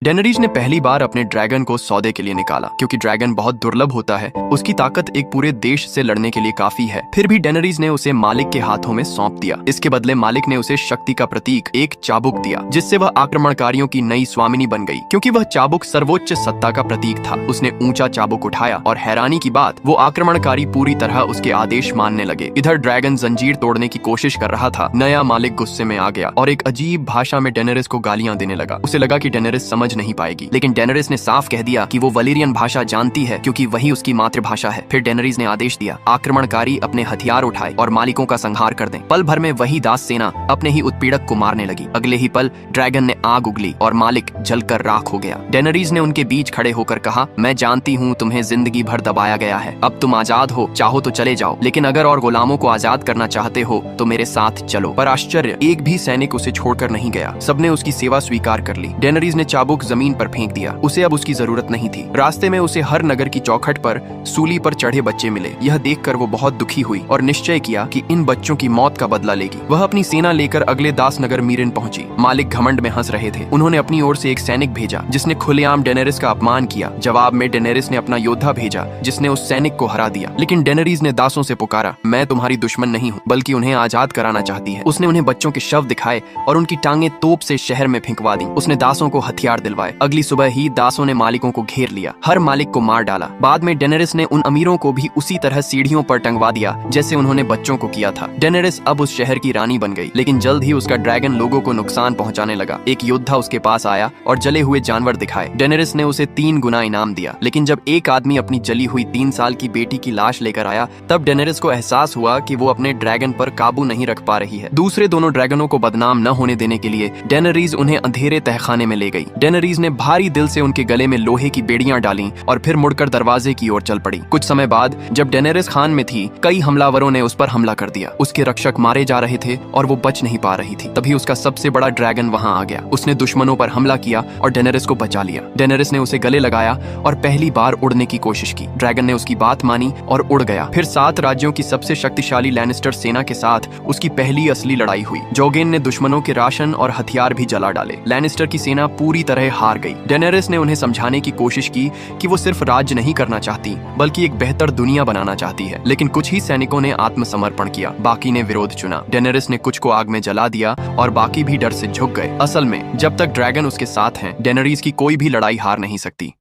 डेनरीज ने पहली बार अपने ड्रैगन को सौदे के लिए निकाला, क्योंकि ड्रैगन बहुत दुर्लभ होता है। उसकी ताकत एक पूरे देश से लड़ने के लिए काफी है। फिर भी डेनरीज ने उसे मालिक के हाथों में सौंप दिया। इसके बदले मालिक ने उसे शक्ति का प्रतीक एक चाबुक दिया, जिससे वह आक्रमणकारियों की नई स्वामिनी बन गई। क्योंकि वह चाबुक सर्वोच्च सत्ता का प्रतीक था, उसने ऊंचा चाबुक उठाया और हैरानी की बात, वो आक्रमणकारी पूरी तरह उसके आदेश मानने लगे। इधर ड्रैगन जंजीर तोड़ने की कोशिश कर रहा था। नया मालिक गुस्से में आ गया और एक अजीब भाषा में डेनरिस को गालियां देने लगा। उसे लगा कि डेनरिस समझ नहीं पाएगी, लेकिन डेनरिस ने साफ कह दिया कि वो वलीरियन भाषा जानती है, क्योंकि वही उसकी मातृभाषा है। फिर डेनरिस ने आदेश दिया, आक्रमणकारी अपने हथियार उठाए और मालिकों का संहार कर दें। पल भर में वही दास सेना अपने ही उत्पीड़क को मारने लगी। अगले ही पल ड्रैगन ने आग उगली और मालिक जलकर राख हो गया। डेनरिस ने उनके बीच खड़े होकर कहा, मैं जानती हूँ तुम्हें जिंदगी भर दबाया गया है, अब तुम आजाद हो, चाहो तो चले जाओ, लेकिन अगर और गुलामों को आजाद करना चाहते हो तो मेरे साथ चलो। पर आश्चर्य, एक भी सैनिक उसे छोड़कर नहीं गया। सबने उसकी सेवा स्वीकार कर ली। डेनरिस ने चाबुक जमीन पर फेंक दिया। उसे अब उसकी जरूरत नहीं थी। रास्ते में उसे हर नगर की चौखट पर सूली पर चढ़े बच्चे मिले। यह देखकर वो बहुत दुखी हुई और निश्चय किया कि इन बच्चों की मौत का बदला लेगी। वह अपनी सेना लेकर अगले दास नगर मीरिन पहुंची। मालिक घमंड में हंस रहे थे। उन्होंने अपनी ओर से एक सैनिक भेजा, जिसने खुलेआम डेनरिस का अपमान किया। जवाब में डेनरिस ने अपना योद्धा भेजा, जिसने उस सैनिक को हरा दिया। लेकिन डेनरिस ने दासों से पुकारा, मैं तुम्हारी दुश्मन नहीं हूँ, बल्कि उन्हें आजाद कराना चाहती है। उसने उन्हें बच्चों के शव दिखाए और उनकी टांगे तोप से शहर में फेंकवा दी। उसने दासों को हथियार दिलवाए। अगली सुबह ही दासों ने मालिकों को घेर लिया, हर मालिक को मार डाला। बाद में डेनरिस ने उन अमीरों को भी उसी तरह सीढ़ियों पर टंगवा दिया, जैसे उन्होंने बच्चों को किया था। डेनरिस अब उस शहर की रानी बन गई, लेकिन जल्द ही उसका ड्रैगन लोगों को नुकसान पहुंचाने लगा। एक योद्धा उसके पास आया और जले हुए जानवर दिखाए। डेनरिस ने उसे 3 गुना इनाम दिया। लेकिन जब एक आदमी अपनी जली हुई 3 साल की बेटी की लाश लेकर आया, तब डेनरिस को एहसास हुआ कि वो अपने ड्रैगन पर काबू नहीं रख पा रही है। दूसरे दोनों ड्रैगनों को बदनाम न होने देने के लिए डेनरिस उन्हें अंधेरे तहखाने में ले गई। डेनरिस ने भारी दिल से उनके गले में लोहे की बेड़ियां डाली और फिर मुड़कर दरवाजे की ओर चल पड़ी। कुछ समय बाद जब डेनरिस खान में थी, कई हमलावरों ने उस पर हमला कर दिया। उसके रक्षक मारे जा रहे थे और वो बच नहीं पा रही थी। तभी उसका सबसे बड़ा ड्रैगन वहां आ गया। उसने दुश्मनों पर हमला किया और डेनरिस को बचा लिया। डेनरिस ने उसे गले लगाया और पहली बार उड़ने की कोशिश की। ड्रैगन ने उसकी बात मानी और उड़ गया। फिर 7 राज्यों की सबसे शक्तिशाली लैनिस्टर सेना के साथ उसकी पहली असली लड़ाई हुई। जोगेन ने दुश्मनों के राशन और हथियार भी जला डाले। लैनिस्टर की सेना पूरी तरह हार गई। डेनरिस ने उन्हें समझाने की कोशिश की कि वो सिर्फ राज्य नहीं करना चाहती, बल्कि एक बेहतर दुनिया बनाना चाहती है। लेकिन कुछ ही सैनिकों ने आत्मसमर्पण किया, बाकी ने विरोध चुना। डेनरिस ने कुछ को आग में जला दिया और बाकी भी डर से झुक गए। असल में जब तक ड्रैगन उसके साथ हैं, डेनरिस की कोई भी लड़ाई हार नहीं सकती।